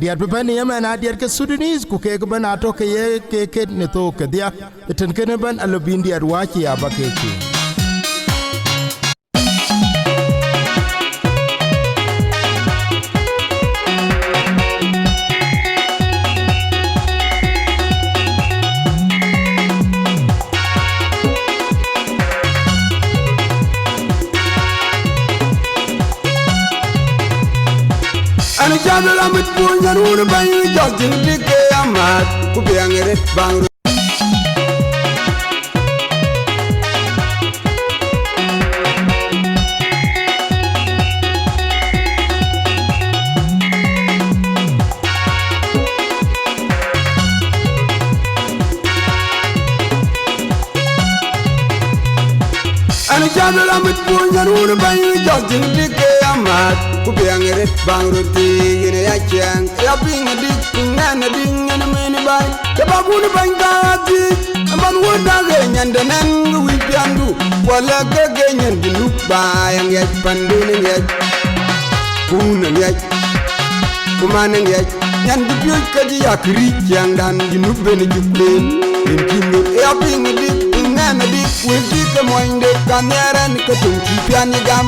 diat ben yemen adiat ke Sudanese ku ke ben ato ke ye ke ne to ke dia ten ken ben alobin diat wachi abake ki Ani chadu la mit punya runa bayu jodin dike amat ku biangeret bang. Ani chadu la mit punya runa bayu jodin dike amat ku biangeret bang roti gine ya chang ya pinga dik ngana ding ngana meni bay ke babun bang gati amban woda ge nyanda nan wi piandu wala ge ge nyandi lu bayang ya pandune ya kuna ya kumane ya nyandi pyo kaji ya kri yang dan ginu beni juklen in kinu ya pinga dik ngana dik wi dik moinde kamera ni ketung pian gam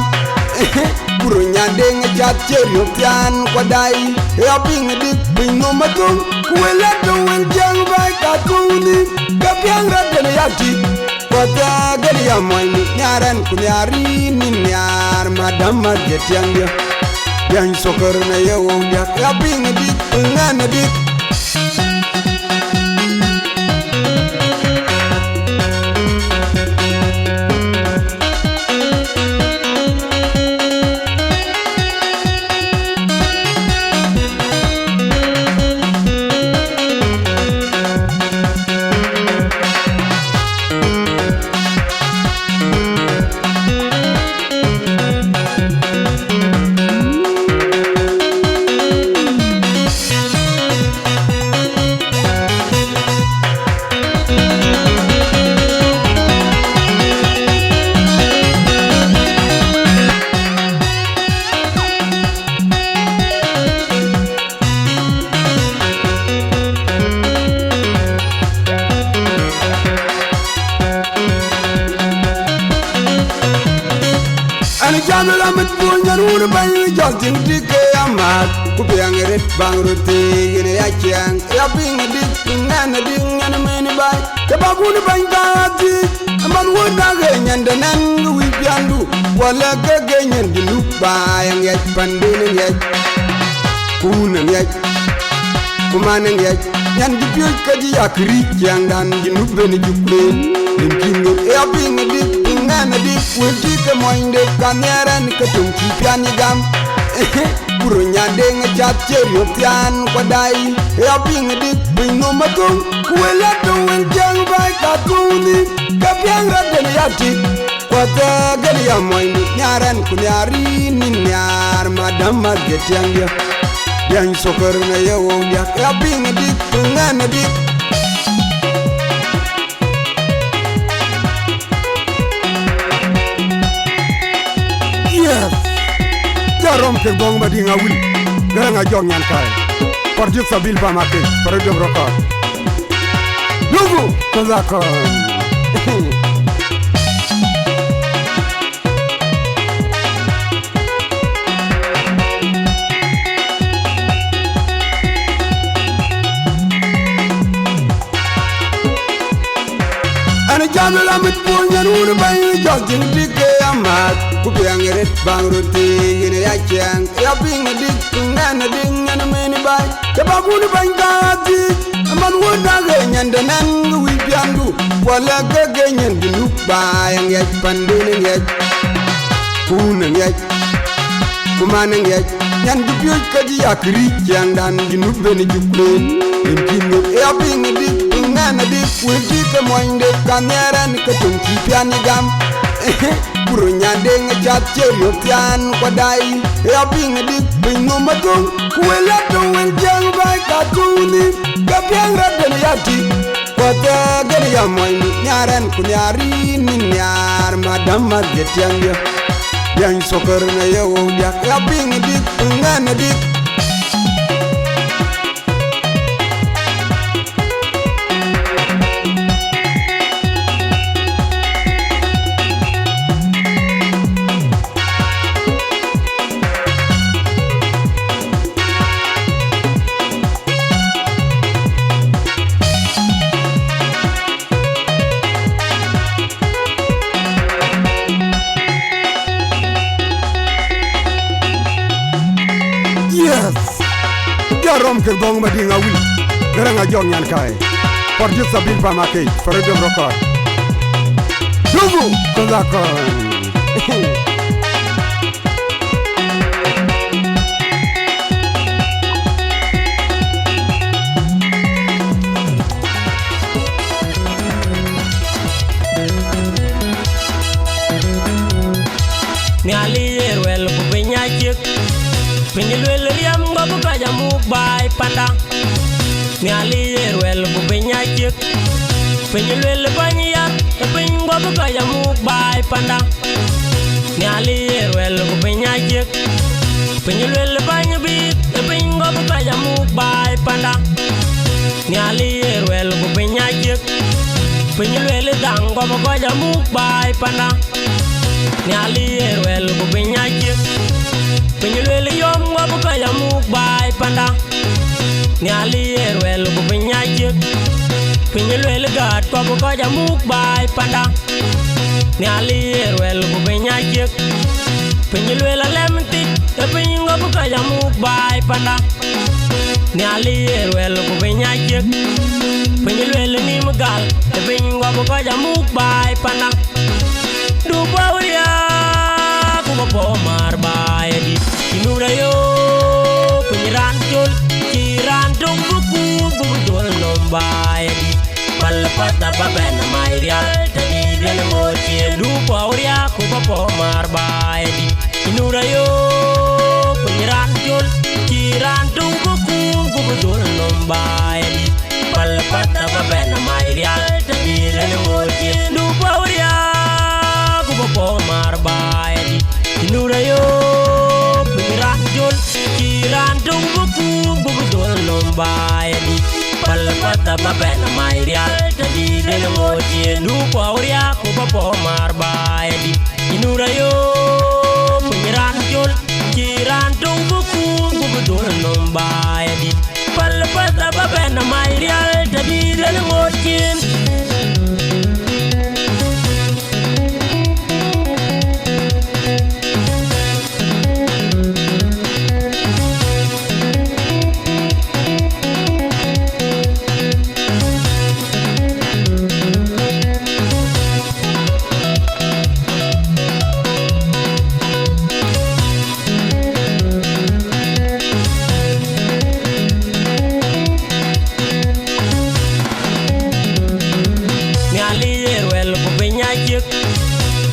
Kurunya deng jat cerio pian kwadai ya ping dik ping no matung kuela tuan jang bai katuni kapiang raden yati kota gani ya moy nyaran kunyari min nyar madam marget yang dia yang sokor na ya wong dia ya ping dik ngana dik Janu la mit punya runa bayu jodin dike amat ku biangeret bang roti gine ya chang ya pinga dik ngana ding ngana meni bay ke babun bang gati amban woda ge nyanda nan wi piandu wala ge ge nyandi lu bayang ya pandune ya kuna ya kumane ya nyandi pyo kaji ya kri yang dan ginu beni juklen in kinu ya pinga dik ngana dik wudi ke moinde kamera ni ketung pian gam kurunya deng jat cerio pian kwadai ya ping dik ping no matung kuela tuan jang bai katuni kapiang raden yati kota gani ya moinde nyaran kunyari min nyar madam marget yang dia yang sokor na ya wong dia ya ping dik ngana dik Rom ke gong ba dinga wil garanga jong nyan kay porjuk sabil ba make porjuk rokot lugu kozako ana jamela mit punya runa bayu jodin dike amat ku biangeret bang roti gine ya chang ya ping dik ngana ding ngana meni bay ke babun bang gati amban woda ge nyanda nan wi piandu wala ge ge nyandi lu bayang ya pandune ya kuna ya kumane ya nyandi pyo kaji ya kri yang dan ginu beni juklen in kinu ya ping dik ngana dik wi dik moinde kamera ni ketung pian gam Kurunya deng jat cerio pian kwadai ya ping dik ping no matung kuela tuan jang bai katuni kapiang raden yati kota gani ya moy nyaran kunyari min nyar madam marget yang dia yang sokor na ya wong dia ya ping dik ngana dik Tom ke dong ma dinga wil gara nga jong yan kai producer bin pa ma kai freedom record Dugu kozako Ni alier wel bu benya jek Pinil wel riam ngobu kaja muk bay panda Ni alier wel bu benya jek Pinil wel banya pin ngobu kaja muk bay panda Ni alier wel bu benya jek Pinil wel banya bit pin ngobu kaja muk bay panda Ni alier wel bu benya jek Pinil wel dang ngobu kaja muk bay panda Ni alier wel bu benya jek Pinil wel yom ngobu kaja muk bay panda Ni alier wel bu benya jek Pinil wel gat ngobu kaja muk bay panda Ni alier wel bu benya jek Pinil wel lemtik pin ngobu kaja muk bay panda Ni alier wel bu benya jek Pinil wel ni magal pin ngobu kaja muk bay panda Du bawria kuba po marbaya di inura yo penyiran jol kiran dong buku bubudol nombaya di palpata babena mairial tadi dia ngoci du bawria kuba po marbaya di inura yo penyiran jol kiran dong buku bubudol nombaya di palpata babena mairial tadi dia ngoci du bawria po marbaya di inura yo pengiran jol kiran dong buku bubudol nombaya di palpata babena mairial tadi del ngoci du pawria ku po marbaya di inura yo pengiran jol kiran dong buku bubudol nombaya di palpata babena mairial tadi del ngoci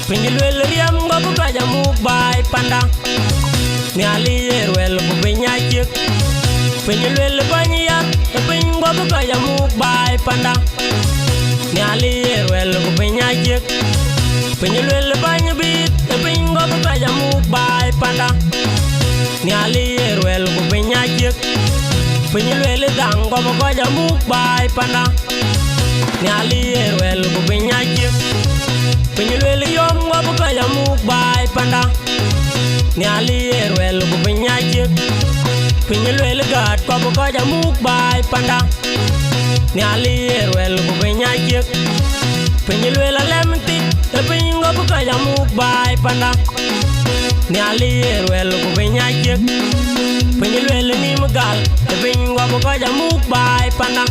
Pinil wel riam ngobu kaja muk bay panda Ni alier wel bu benya jek Pinil wel banya pin ngobu kaja muk bay panda Ni alier wel bu benya jek Pinil wel banya bit pin ngobu kaja muk bay panda Ni alier wel bu benya jek Pinil wel dang ngobu kaja muk bay panda Ni alier wel bu benya jek Pinil wel yom ngobu kaja muk bay panda Ni alier wel bu benya jek Pinil wel gat ngobu kaja muk bay panda Ni alier wel bu benya jek Pinil wel lemtik pin ngobu kaja muk bay panda Ni alier wel bu benya jek Pinil wel ni magal pin ngobu kaja muk bay panda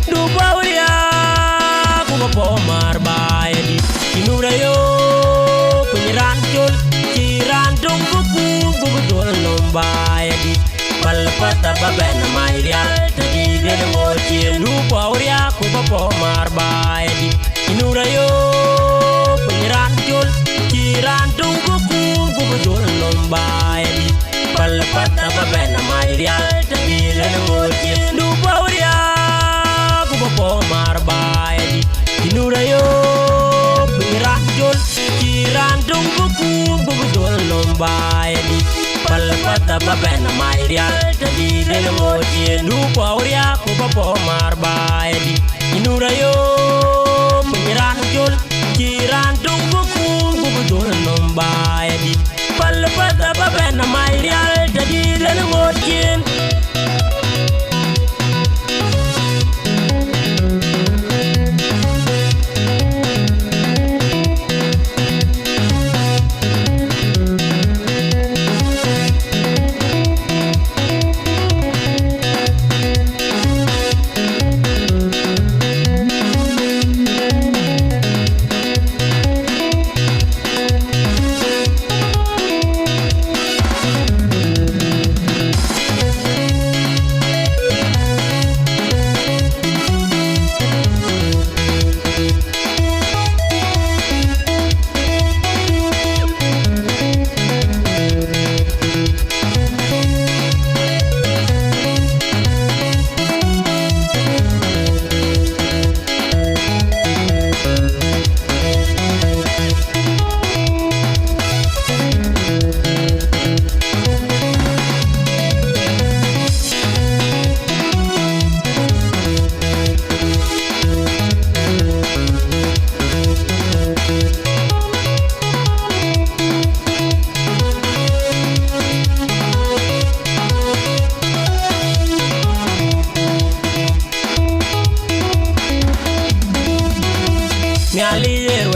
Du bawria kuba po marbaya di inura yo penyiran jol kiran dong buku bubudol nombaya di palpata babena mairial tadi dia ngoci lu pawria kuba po marbaya di inura yo penyiran jol kiran dong buku bubudol nombaya di palpata babena mairial tadi dia ngoci lu pawria kuba po marbaya di inura yo pengiran jol kiran dong buku bubudol nombaya di palpata babena mairial tadi del ngoci du pawria ku po marbaya di inura yo pengiran jol kiran dong buku bubudol nombaya di palpata babena mairial tadi del ngoci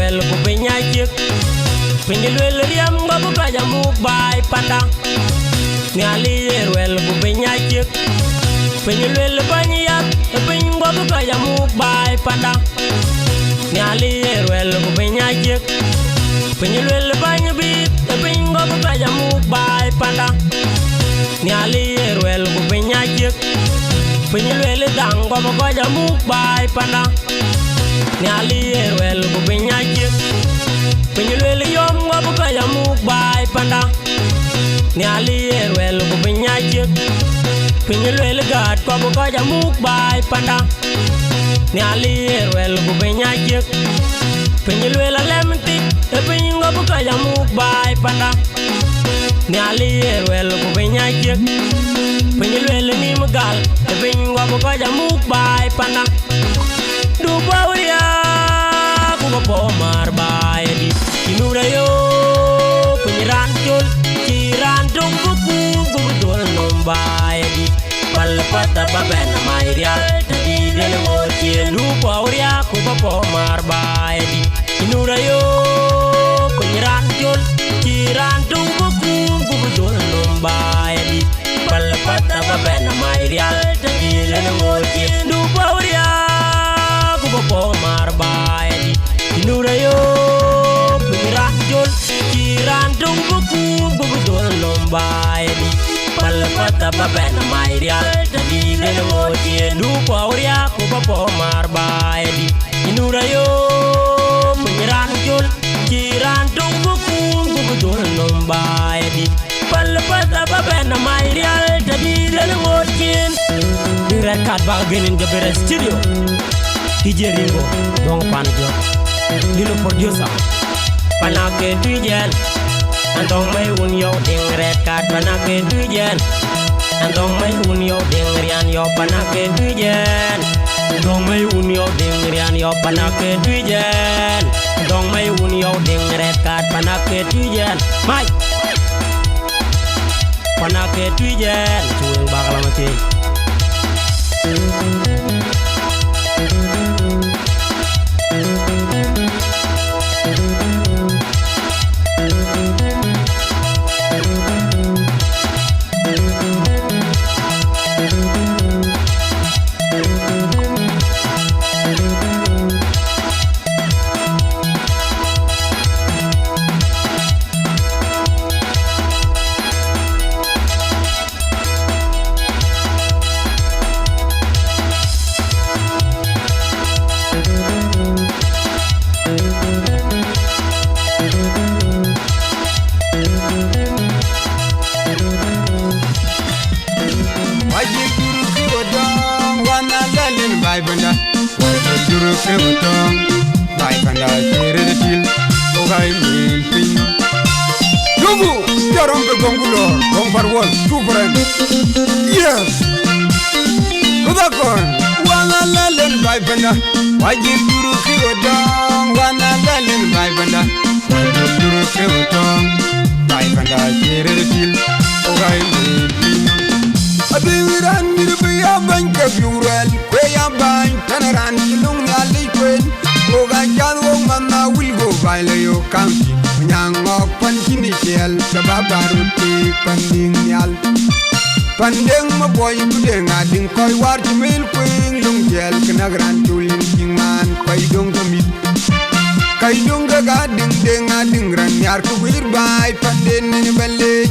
wel bu pinya chik Pingi lwel riam gobu kaja muk bai panda Ni ali yer wel bu pinya chik Pingi lwel banyi yak Pingi gobu kaja muk bai panda Ni ali yer wel bu pinya chik Pingi lwel banyi bit Pingi gobu kaja muk bai panda Ni ali yer wel bu pinya chik Pingi lwel dang gobu kaja muk bai panda Ni ali yer wel bu pinya chik Pingi lwel yom gobu kaja muk bai panda Ni ali yer wel bu pinya chik Pingi lwel gat gobu kaja muk bai panda Ni ali yer wel bu pinya chik Pingi lwel lemtik Pingi gobu kaja muk bai panda Ni ali yer wel bu pinya chik Pingi lwel nim gal Pingi gobu kaja muk bai panda Du bawria kuga po marbai di Inura yo penyiran chul Ciran tung buku Bubudul nombai di Palpata baben mairial Tadi dene ngocien Du bawria kuga po marbai di Inura yo penyiran chul Ciran tung buku Bubudul nombai di Palpata baben mairial Tadi dene ngocien Du bawria Kubo marbai di Inura yo pengiran jol Ciran tung buku Bubudul lombai di Palpata baben mairial Tadi dene ngocien Dupa uria kubo marbai di Inura yo pengiran jol Ciran tung buku Bubudul lombai di Palpata baben mairial Tadi dene ngocien Direkat baginin jabere studio DJ Ringo, Dong Panjo, Lilo producer, Panake Tujen, Andong May Unyo Ding Red Card Panake Tujen, Andong May Unyo Ding Rian Yo Panake Tujen, Andong May Unyo Ding Rian Yo Panake Tujen, Andong May Unyo Ding Red Card Panake Tujen, Mike Panake Tujen, Cuing bakal mati. Wajib guru kiodong wana lalin bai banda Wajib guru kiodong bai banda kiri dekil ogai mimpi Adiwiran mirbiya banka biurel Kweya bany tanaran kilung nyali kwen Ogai janwong mana wilgo bai layo kampi Nyangok pan kini kiel Sababaruti panding nyal Pandeng maboy kudeng ading koy war jimil kwing lung jel kenagran tulin kingan koy dong kamit koy dong gading deng ading ran yar kuwir bay panden ni balle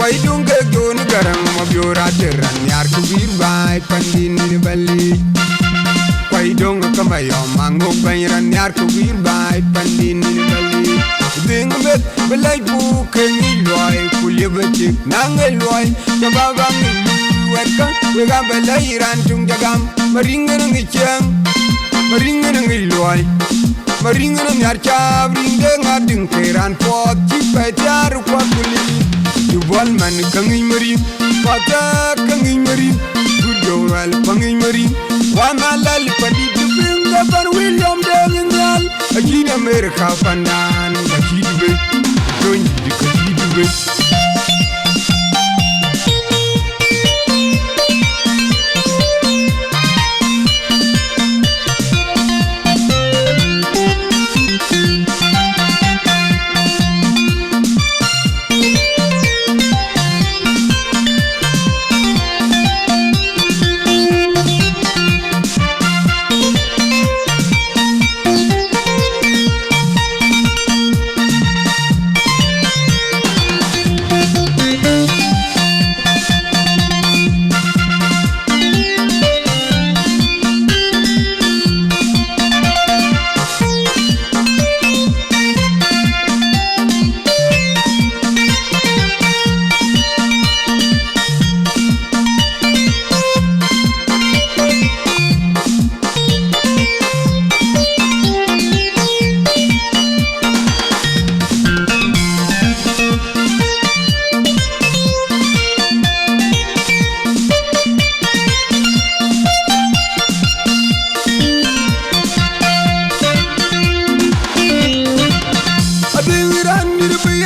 koy dong gon garang mabiora teran yar kuwir bay panden ni balle koy dong kamayo mangok bayran yar kuwir bay panden ni balle ding bet belay bu kengi loy kulibeti nangel loy tababang weka wega belay ran tung jagam maringan ngichang maringan ngiloy maringan nyarcha bringe ngading keran pot cipetar kwa kuli dubal man kangi mari pata kangi mari gudoral kangi mari wa malal pandi dubinga bar William Dengal ajin America pandan ajidube don't ajidube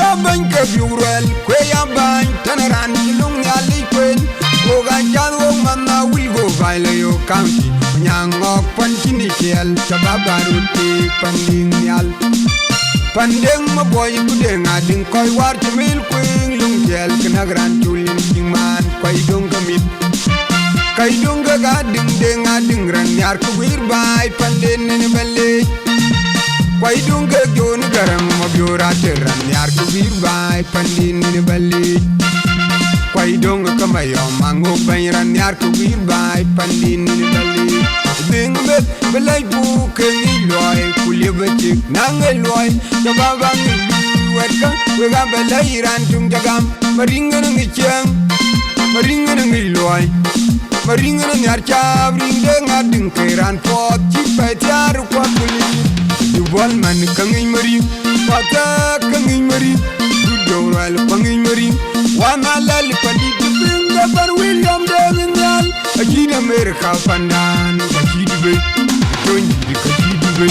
ya banka biurel kwe ya ban tanaran ilung ya likwen oga jalo manna wilgo baile yo county nyangok pankini kiel chababaru ti panding nyal pandeng ma boy kudeng ading koy war timil kwing lung kiel kenagran tulin man koy dong kamit kay dong ga ding deng ading ran yar kubir bay panden ni belle koy dong ga jon garam ma biura terran yar kubir bay pandin ni belle koy dong kamayo mango bayran yar kubir bay pandin ni belle ding bet belay bu kengi loy kulibetik nangel loy tababang wedka wega belay ran tung jagam maringa ngi chang maringa ngi loy maringa nyar chabring de ngading keran pot chipetiar kwa kuli dubal man kangi mari pata kangi mari dudoral kangi mari wana lal pandi dubinga bar William de Ngal ajina America pandan kachidbe tonji kachidbe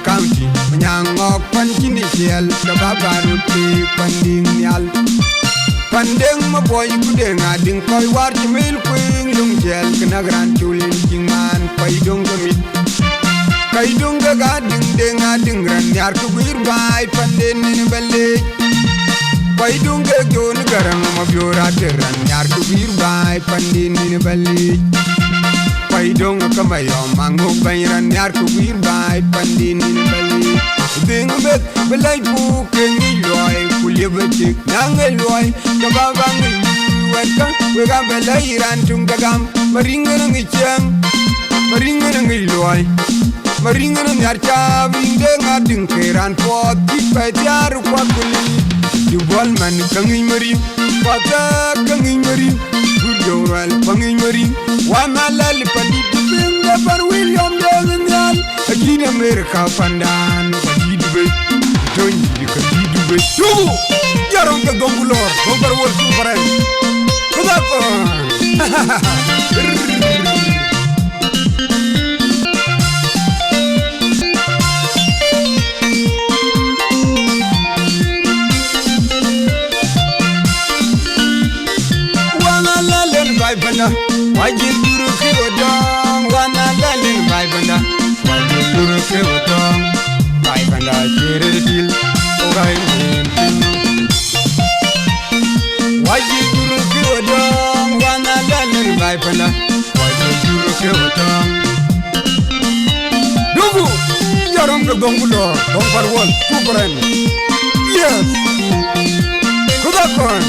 county nyangok pankini kiel chababaru ti panding nyal pandeng ma boy kudeng ading koy war timil kwing lung kiel kenagran tulin jingman koy dong kamit kay dong ga ding deng ading ran yar kubir bay panden ni belle koy dong ga jon garam ma biura terran yar kubir bay pandin ni belle koy dong kamayo mango bayran yar kubir bay pandin ni belle ding bet belay bu kengi loy kulibetik nangel loy tababang wedka wega belay ran tung jagam maringa ngi chang maringa ngi loy maringa nyar chabring de ngading keran pot chipetiar kwa kuli dubal man kangi mari pata kangi mari dudoral kangi mari wana lal pandi dubinga bar William de Ngal ajina America pandan kachidbe tonji kachidbe tugu yaron ka gongulor gombar wol tu faran kuda ko wana lalen bay bana wajil duru ke odong wana lalen bay bana wajil duru ke odong bay bana chere dil ogai wajil duru ke odong wana lalen bay bana wajil duru ke odong dugu jarom ke gongulo gongbar wol tu bren yes kudakon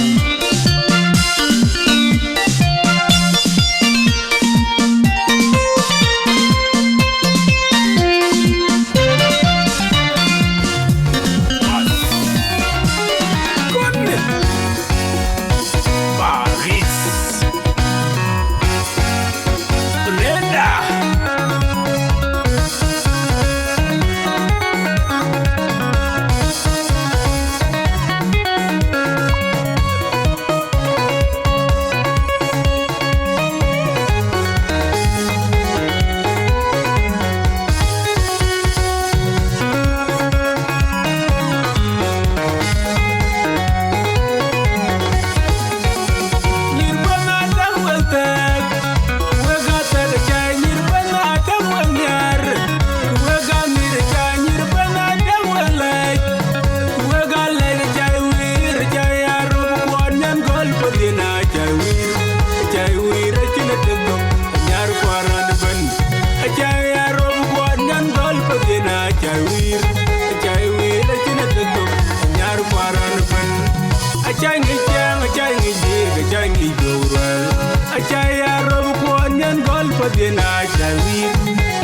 Changi jang, changi jig, changi jowral. Achaya rob pa dina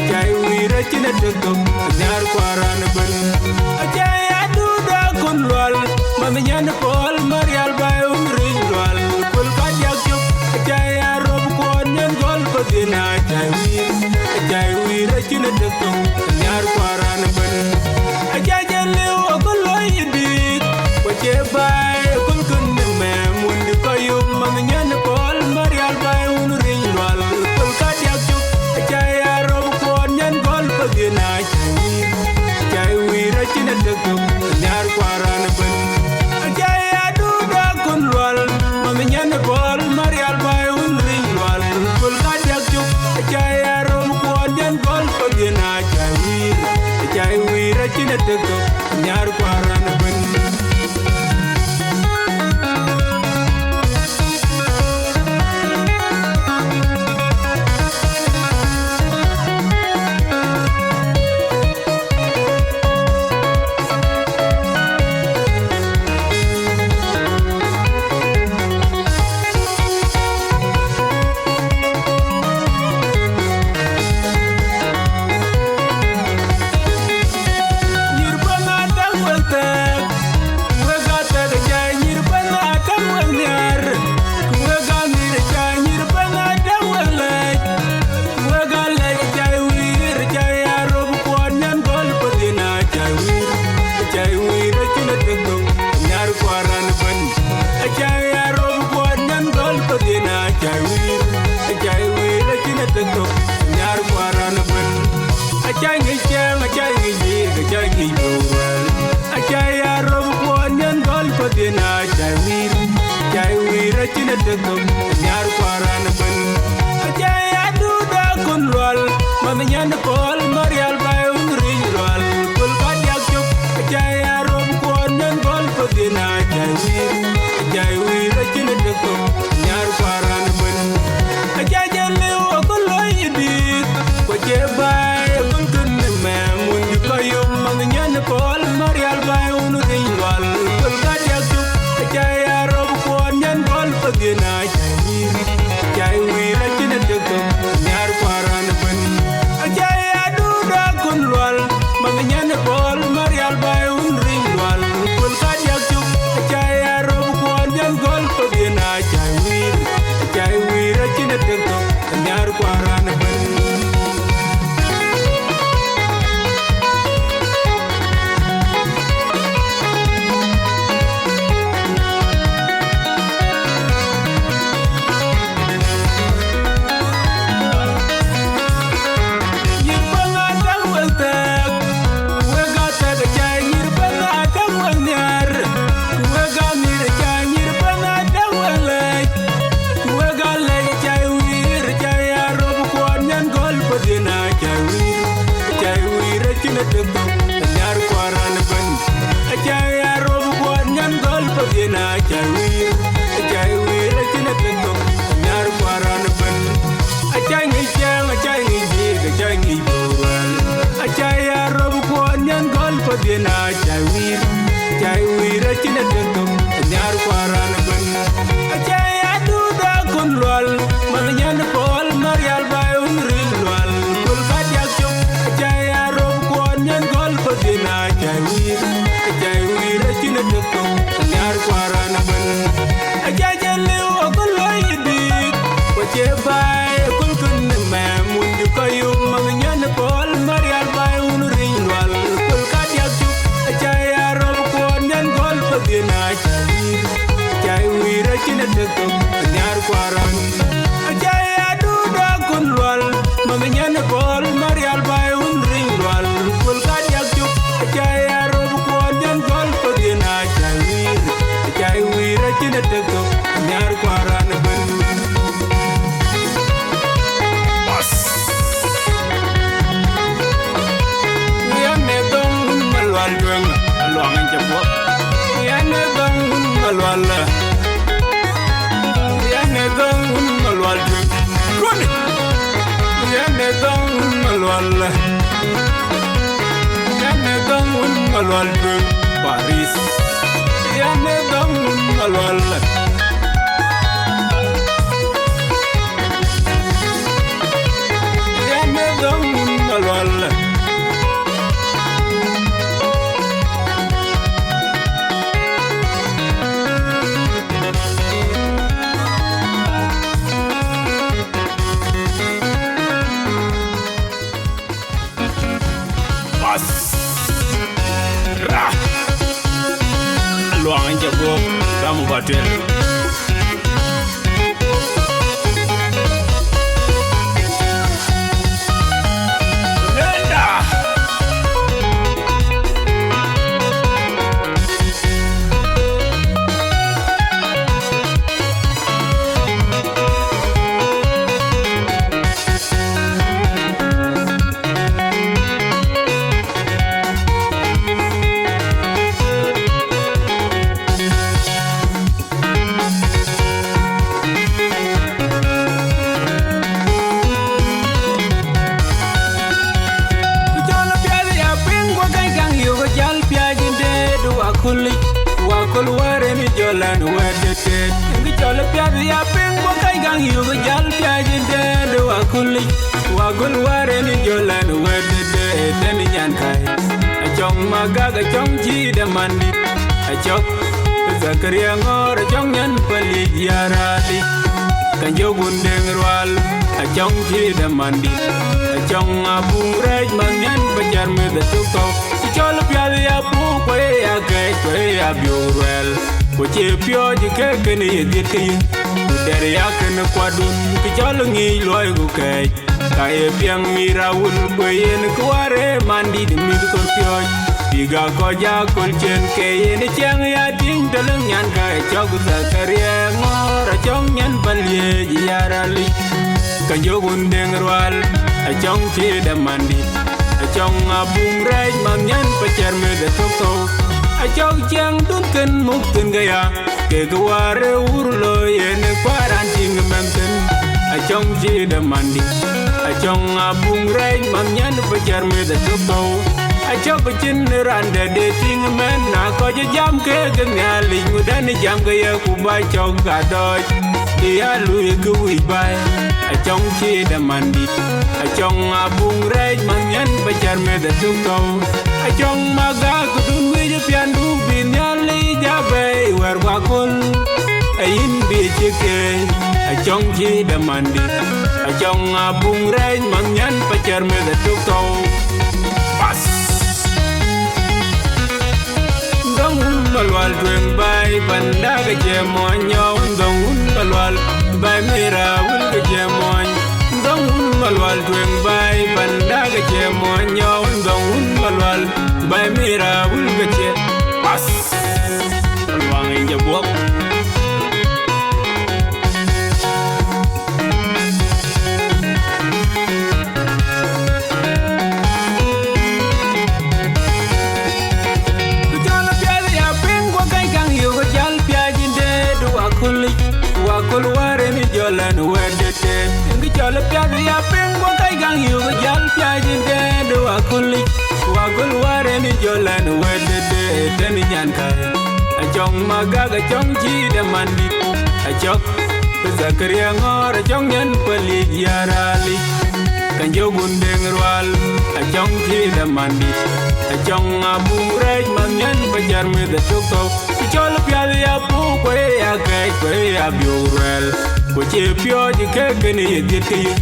chai wir china tuk nyar kwaran ben chai adu da kun lwal mami nyan pol marial bay ring lwal kul ka yak chuk chai rob kon nyen gol pa dina chai wir china tuk nyar kwaran ben chai jale o ko loy dik ko che bay kun kun me mundi ko yum mami nyan pol marial bay ring lwal kul ka yak chuk chai rob kon nyen gol pa dina chai wir china tuk nyar kwaran ben chai adu da kun lwal mami nyan pol marial bay ring lwal kul ka yak chuk chai rob kon nyen gol pa dina chai wir china tuk nyar kwaran ben nyar kwaran ben chai adu da kun lwal mami nyan pol marial bay ring lwal kul ka yak chuk chai rob kon nyen gol pa dina chai wir china tuk nyar kwaran ben chai jale o ko loy dik ko che bay kun kun me mun ko yum mami nyan pol marial bay ring lwal kul ka yak chuk chai rob kon nyen gol pa dina chai wir china tuk nyar kwaran ben chai adu da kun lwal mami nyan pol marial bay ring lwal kul ka yak chuk chai rob kon nyen gol pa dina chai wir china tuk nyar kwaran ben nyar kwaran ben chai rob kon nyen gol pa dina chai wir china tuk nyar kwaran ben chai ngi chang chai ngi ji chai ngi boran chai rob kon nyen gol pa dina chai wir china tuk nyar kwaran ben chai adu da kun lwal mami nyan pol marial bay ring lwal kul ka yak chuk chai rob kon nyen gol pa dina chai wir china tuk nyar kwaran ben chai jale o ko loy dik ko che bay kun kun me mun ko yum mami nyan pol marial bay ring lwal kul ka yak chuk chai rob kon nyen gol pa dina chai wir china tuk nyar kwaran chai adu da kun lwal mami nyan pol marial bay ring lwal kul ka yak chuk chai rob kon nyen gol pa dina chai wir china tuk nyar kwaran ben yane dong malwal dwang alwang an jabo yane dong malwal yane dong malwal dwang kuni yane dong malwal yane dong malwal dwang Paris yane dong malwal twel wakul ware ni jolan wedete ngi jol piadi ya pengo kai gang yu jal piadi de wakul ware ni jolan wedete den nyan kai achong magaga chong ji de mandi achok zakaria ngor chong nyan pali yaradi kanjo gundeng rwal achong ji de mandi achong abung rej man nyan bajar me de tuko jol piadi ya pu kwe ya ke kwe ya biurel ko che pio ji ke ke ni ye ke yin der ya ke ne kwadun ki jol ngi loy gu ke ka e piang mi rawul kwe yen kware mandi de mi ko pio diga ko ja kol chen ke yen chang ya ting de lung nyan ka e chog sa kare ngor chong nyan balye ya rali ka jo gundeng rwal a chong che de mandi chong abung rej man nyan pacar me de toko achong chang dun ken muk ten gaya ke gware urlo yen quaranting menten achong ji de mandi achong abung rej man nyan pacar me de toko achong chin rande de ting men na ko jam ke gnali mudan jam gaya ku ba chong ga doj dia lui ku wi bai achong ji de mandi achong abung rej man nyan pacar me de tuko achong maga kudun wi pian du bin yali jabe wer wakul ayin bi chike achong ji de mandi achong abung rej man nyan pacar me de tuko pas dong malwal twen bai panda ga jemo nyaw dong malwal bai mira wul ga jemo dong malwal twen bai panda ga jemo nyaw dong malwal bai mira wul ga je pas wang inja buok wakul ware ni jolan wedete ngi jol piadi ya pengo kai gang yu jal piadi de wakul ware ni jolan wedete den nyan kai achong magaga chong ji de mandi achok zakaria ngor chong nyan pali yarali kanjo gundeng rwal achong ji de mandi achong abung rej man nyan pajar me de toko chol piadi ya pu kwe ya ke kwe ya biurel ko che pio ji ke ke ni ye ke yin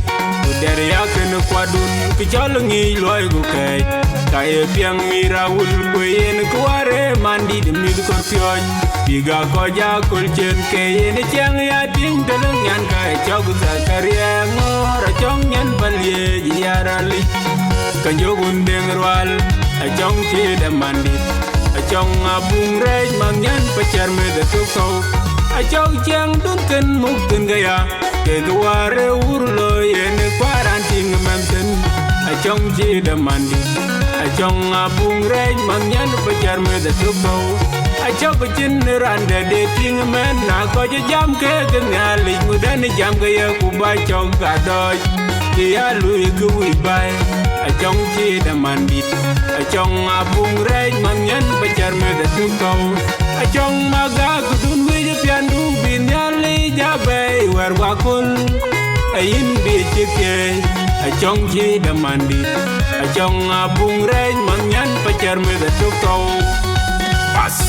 der ya ke ne kwadun ki chol ngi loy gu ke ka e piang mi rawul kwe yen kware mandi de mi ko pio diga ko ja kol chen ke yen chang ya ting de nyan ka e chog zakaria ngor chong nyan balye ya rali kanjo gundeng rwal achong che de mandi achong abung rej man nyan pacar me de tuko achong chang dun ken muk ten gaya ke gware urlo yen quaranting menten achong ji de mandi achong abung rej man nyan pacar me de tuko achong chin rande de ting men na ko jam ke gnali mudan jam gaya ku ba chong ga doj dia lui ku wi bai achong ji de mandi achong abung rej man nyan pacar me de tuko achong maga kudun wi pian du bin yali jabe wer wakul ayin bi chike achong ji de mandi achong abung rej man nyan pacar me de tuko pas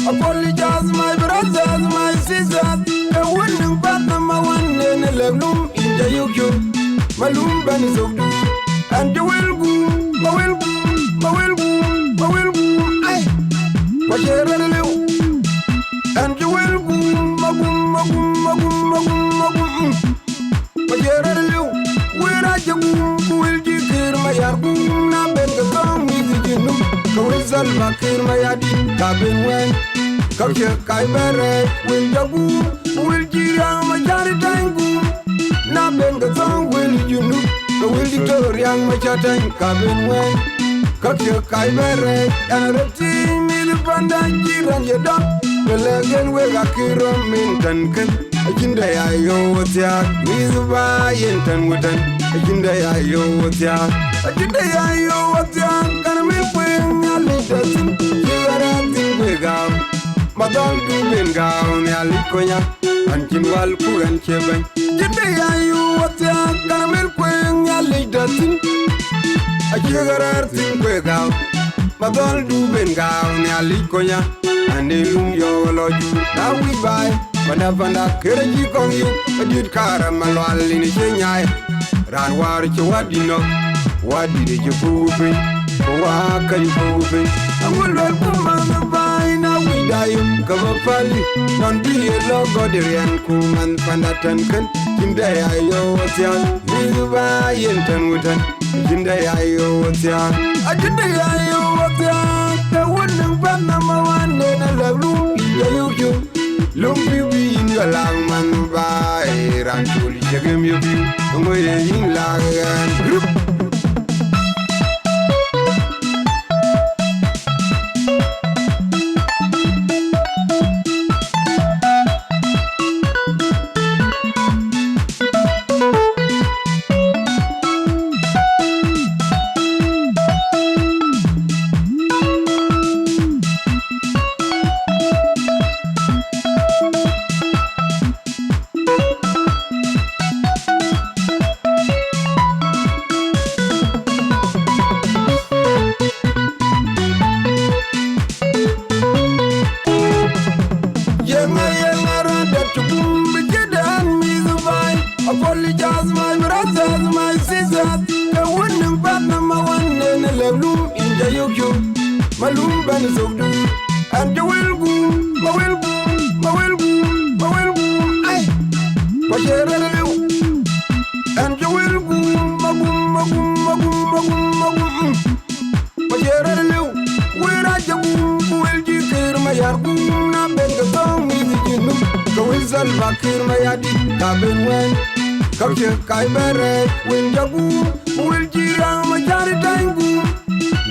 Apologize, my brothers, my sisters. The winning part number one in the loom in the UK. Malum Banis of do. And you will go, I will go, I will go, I will go. Aye, but you're a little. And you will go, magum, magum, magum, magum, magum. But you're a little. Where are you? Will you hear my argument? Now, bend the song, easy, you know. Go is all back in my yard. Cabin when. Culture Kaibere, will you will you my charity tango? Now bend the song, will you know? The will you tell young my charity cabin when? Culture Kaibere, and a team in the Pandangi and your dog. The legend will a kiro minton. A kinday I yo what's ya, Miss Vayenton with an. A kinday I yo what's ya. A kinday I yo what's ya, can I make when I listen? You are a thing we go. Madol du ben gaun ya likonya ankin wal kuran cheben jinde ya yu wata karamel kwen ya lidatin ajigarar tin kwe gaun madol du ben gaun ya likonya anelum yo loju now we buy Vanavanda kereji kong yu adit karamal wal ni chenyai ran war chwadino wadi de jupupe wa kali pupe amul wal kumana na we die cover pali non be a logo de rian kuman pandatan kan kinda ayo watian liva yentan wutan kinda ayo watian ajinda ayo watian the one ban number one na lalu you lumbi bi in your lang man ba ran tuli jegem you ngoye yin lagan Apologize, my brothers, my sisters. The winning part number one in the loom in the UK. Malum Banis of do. And you will go, I will go, I will go, I will go. Aye, but you're a little. And you will go, magum, magum, magum, magum, magum. But you're a little. Where are you? Will you hear my argument? Now bend the song, easy, you know. Go is all back in my yard. Cabin when. Culture Kaibere, when you will you my charity tango?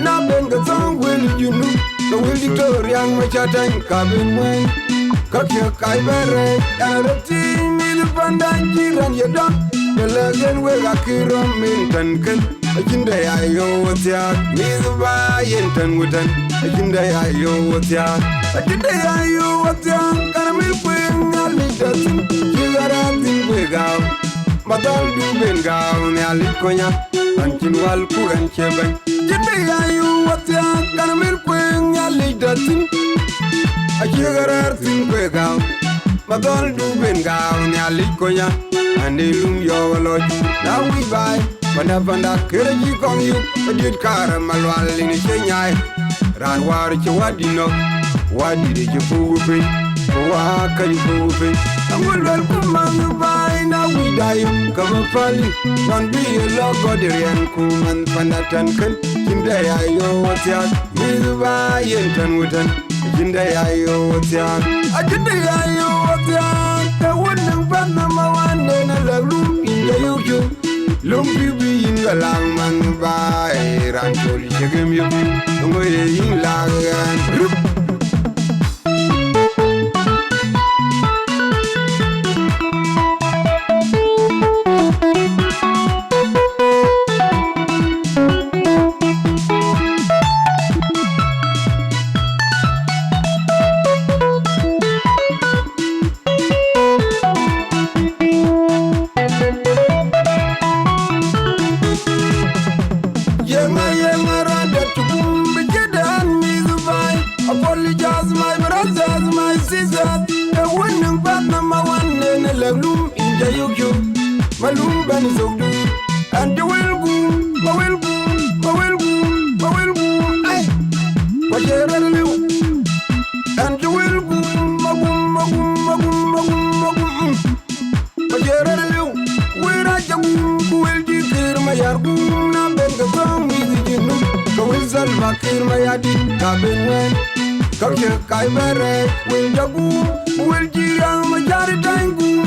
Now bend the song, will you know? The will you tell young my charity cabin when? Culture Kaibere, and a team in the Pandangi and your dog. The legend will a kiro minton can. A kinda ayo what's ya, Miss Vayenton with an. A kinda ayo what's ya. A kinda ayo what's ya, caramel queen, I'll leave the thing. You got a thing we go. Madol du ben gaun ya likonya ankin wal kuran cheben jinde ya yu wata karamel kwen ya lidatin ajigarar tin kwe gaun Madol du ben gaun ya likonya anelum yo loju now we buy Vanavanda kereji kong yu adit karamal wal ni chenyai ran war chwadino wadi de jupupe wa kali pupe amul wal kumanu bai na we die cover pali non be a logo de rian kuman pandatan kan kinda ayo watian liva yentan wutan kinda ayo watian ajinda ayo watian the one ban number one na lalu in the UK lumbi bi in the lang man bai ran toli jegem you ngoye yin lagan teachers, my brothers, my sisters. The winning part number one in the loom in the Yuku. My loom band is so good. And you will go, I will go, I will go, I will go. Hey, what you're ready to do? And you will go, magum, magum, magum, magum, magum. What you're ready to do? Where I jump, will you clear my yard? I'm going to come with you. Go with Salvakir, my yard. Cabin when. Come here, Kaibere, will you go? Will you young my yard tango?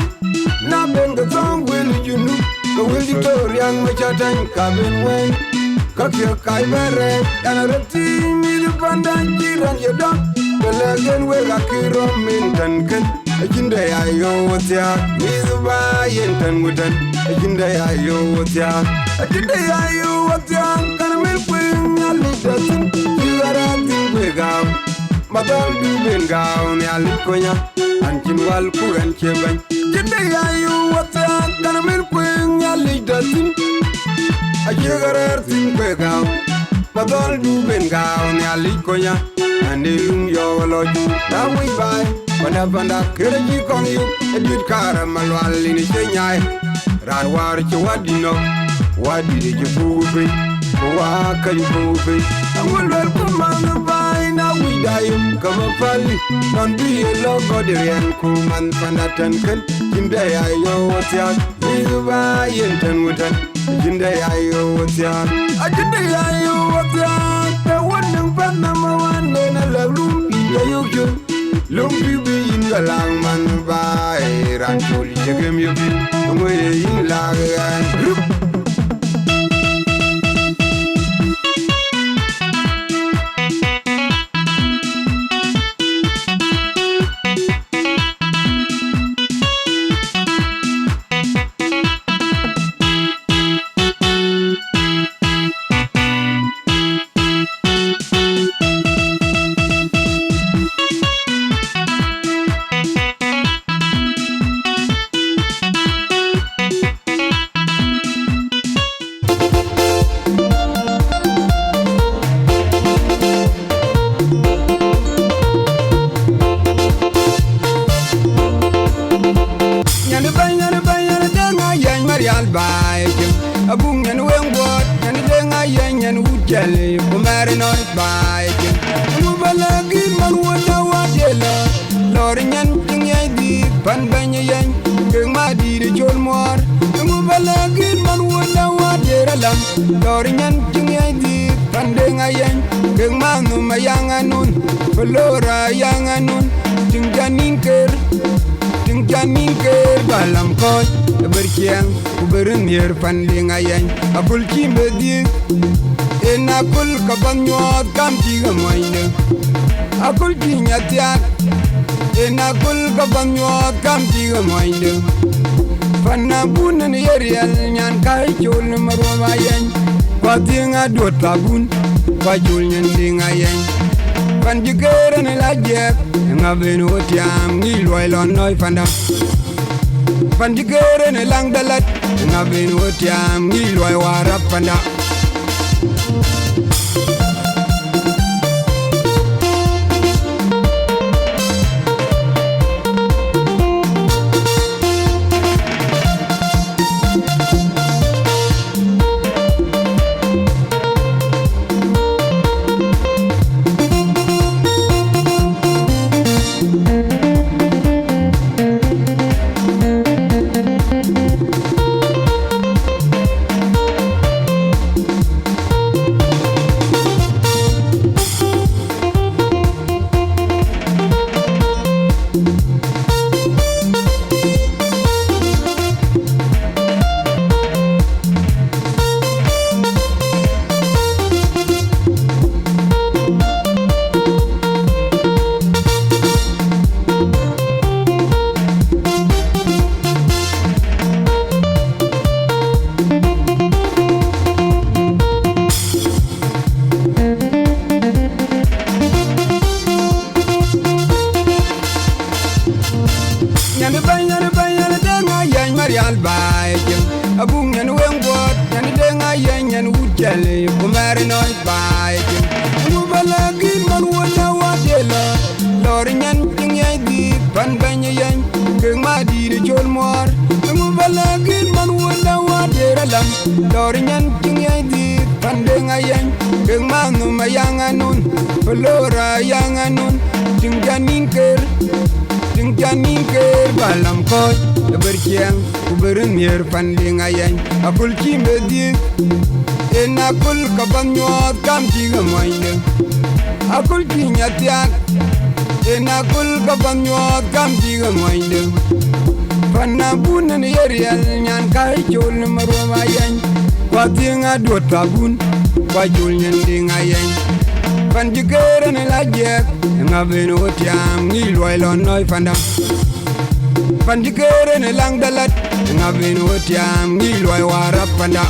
Now bend the song, will you know? Go with you to young my yard and cabin when. Come here, Kaibere, and a team in the Pandanji and your dog. The legend will a kiro minton. A jinday I yo what's ya? Miss by Yenton Wooden. A jinday I yo what's ya? A jinday I yo what's ya? Can I make wing? I'll leave the you are a thing wig out. Madame Dubin gown, Alikoya, and Kinwal Kuran Cheban. Jinday I yo what's ya? Can I make wing? I'll leave the thing. A sugar thing wig out. Madame Dubin gown, Alikoya, and the room your lodge. Now we buy. Wanapanda kereji kong yu edit kara malwali ni chenyai ran war che wadino wadi je buwe wa ka yu buwe angul wel kumang bai na widayum kama pali non bi logo de ren kuman panatan ken jinde ayo watya iba yenten wutan jinde ayo watya ajinde ayo watya the one panna mawane na lalum yayu Lumpi be in the lang man by Rancho, Jagam you be away in Lagan. Abung and Wengward, and the Denga Yang and Woodjelly, Pomarinoid by Mubalagi, Manuana Wadella, Lorian, Tingy, Panbanya Yang, Gangmadi, the Jolmore, Mubalagi, Manuana Wadella, Lorian, Tingy, Pandenga Yang, Gangmanu, Mayanganun, Flora Yanganun, Tinganinker, Tinganinker, Balamkot, Berkiang. Bernier panding ayan apul kimbedi en apul kabanyot kam tiga moine apul kinyatiak en apul kabanyot kam tiga moine panabun ni yerial nyan kai chul marwa ayan patinga dot kabun pajul nyan ding ayan panjigere ne lajek ngabenu tiam ni loilon noi fanda panjigere ne lang dalat Nabin wotiam gilwai warapanda Abung and Wengward, and the Denga Yang and Woodjelly, Pomarinoid by Mubalagi, Manuana Wadella. lor nyen ting ye di pan banya yen ke ma di de chol mor mu bala gin man wona wa de lam lor nyen ting ye di pan de ngayen ke ma nu ma yang anun lora yang anun ting janin ker balam ko berkiang kuberin mir pan de ngayen akul ki medi en akul kabanyo kam ti gamoine akul ki nyatiak en akul kabanyo kam ti gamoine panna bunen yerial nyan kai chol marwa yan kwa tinga do tabun kwa chol nyen dinga yan pan jikere ne lajek ngaben otiam ni loilon noy fanda pan jikere ne lang dalat ngaben otiam ni loy warap fanda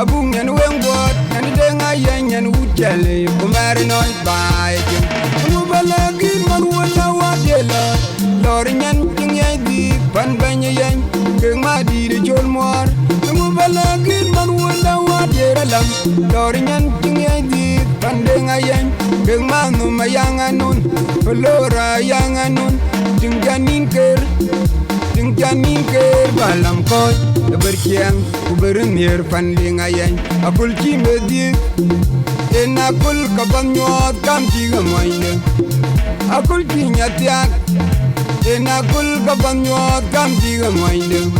abung yan weng bot yan denga yan utele kumar noy bai mu balagi man wala wadela lor yan ting ye di pan banya yan ke ma di de chol mor mu balagi man wala wadela lam lor yan ting ye di pan denga yan ke ma nu ma yang anun lora yang anun ting janin ker balam ko berkiang kuberin mir panding ayen akul ki medi en akul kabanyo kam ti gamoine akul ki nyatiak en akul kabanyo kam ti gamoine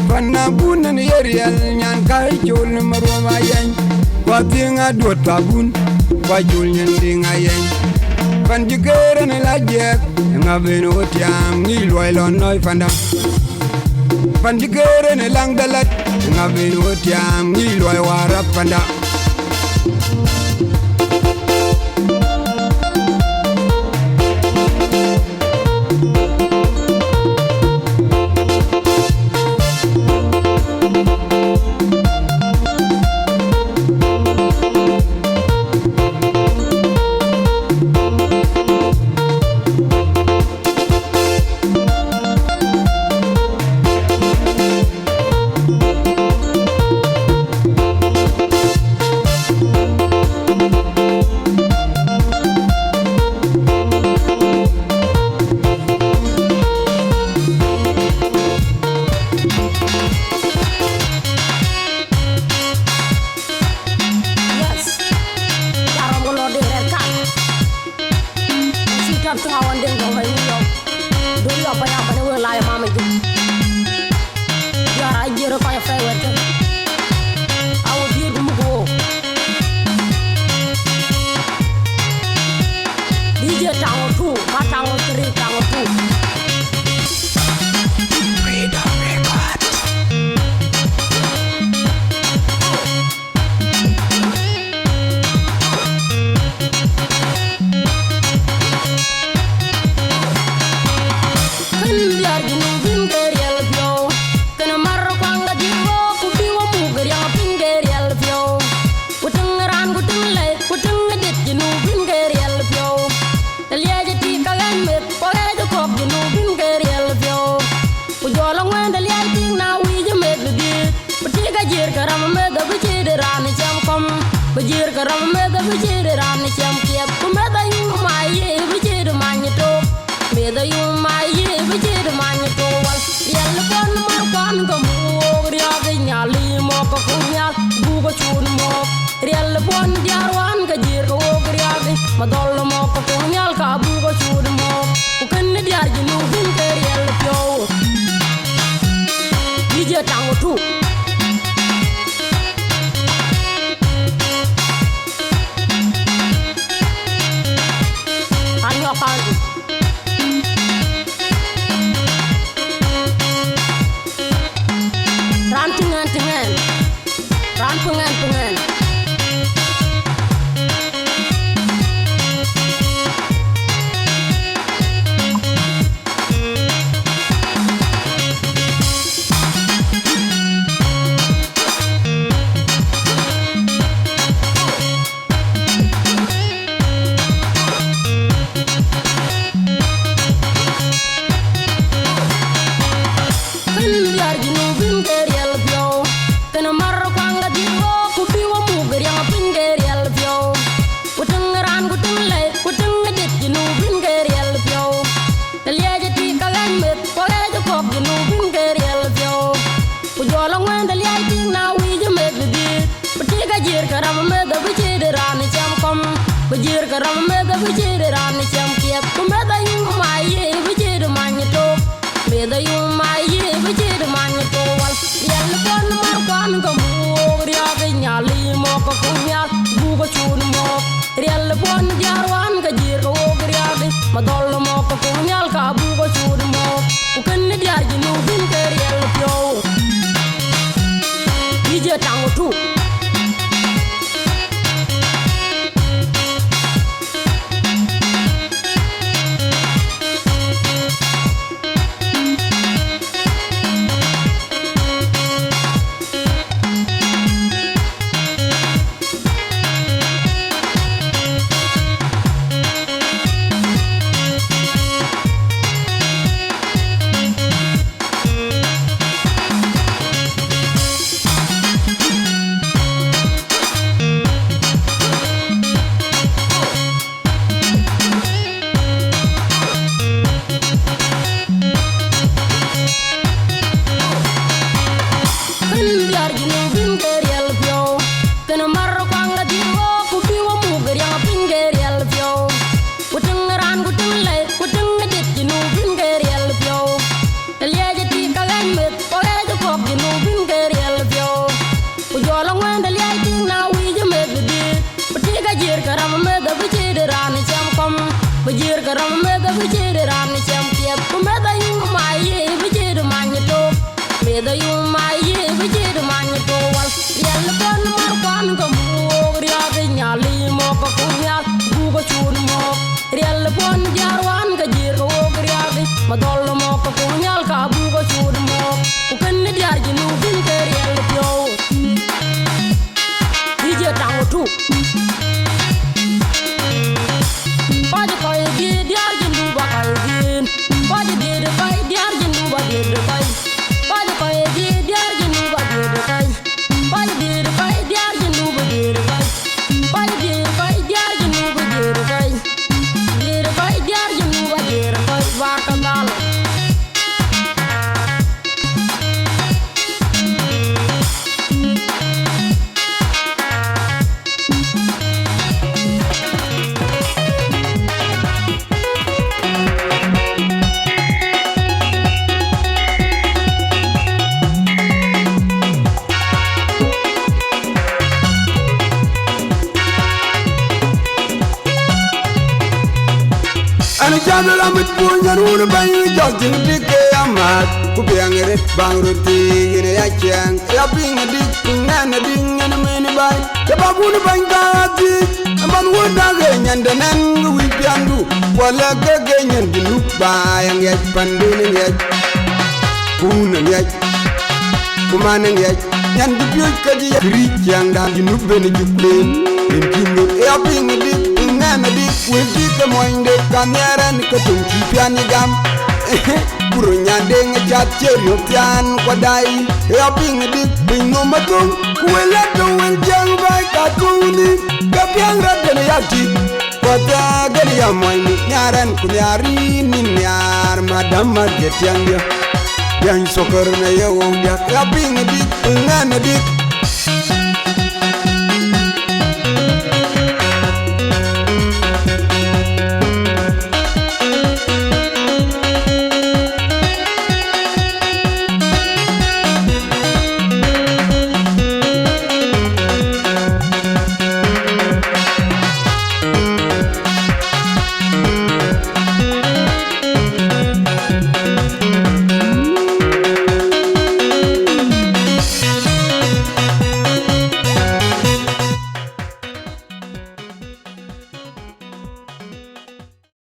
panna bunen yerial nyan kai chol marwa ayen kwa tinga do tabun kwa chol nyen ding ayen pan jikere ne lajek ngaben otiam ni loilon noy fanda pan jikere ne lang dalat ngaben otiam ni loy warap fanda Bajir karam me da bajir ran cham kiet ku me da yu mai ye bajir man to me da yu mai ye bajir man to me da yu mai ye be je de man to wal yel bon mar kwan ko mu ria be nyali mo ko kunyal bu ko chun mo riel bon jarwan ka jir ko ria be ma dol mo ko kunyal ka bu ko chun mo ku ken diar ji nu bin ke riel pyo ije tango tu bajir garam me da bajir ran cham tiep ku me da yu mai ye bajir man to me da yu mai ye bajir man to wal yel bon mar kwan ko mu ria de nyali mo ko kunya bu ko chun mo riel bon jarwan ka jir ko ria de ma dol mo ko kunya ka bu ko chun mo ku ken diar ji nu bin ke riel pyo dije tango tu Ani jamela mit punyan un bayu jogging dike amat ku biangere bang roti gine ya chang ya ping dik nan ding en meni bay ya babun bangati aman wonda ge nyande nan wi piandu wala ge nyande lu bayang ya pandune ya kun ya kumane ya nyande biu kadi ya ri yang dan dinu beni juklen en kinu ya ping dik nan dik wi dik moinde kanyaran ke tungki pian gam buru nyande ngechat cerio pian kwadai ya ping dik bingo matung kuela to wel jang bai katuni ke pian radene yati kota geli ya moini nyaran kunyari nin nyar madam magetian dia yang sokor na ya ping dik nan dik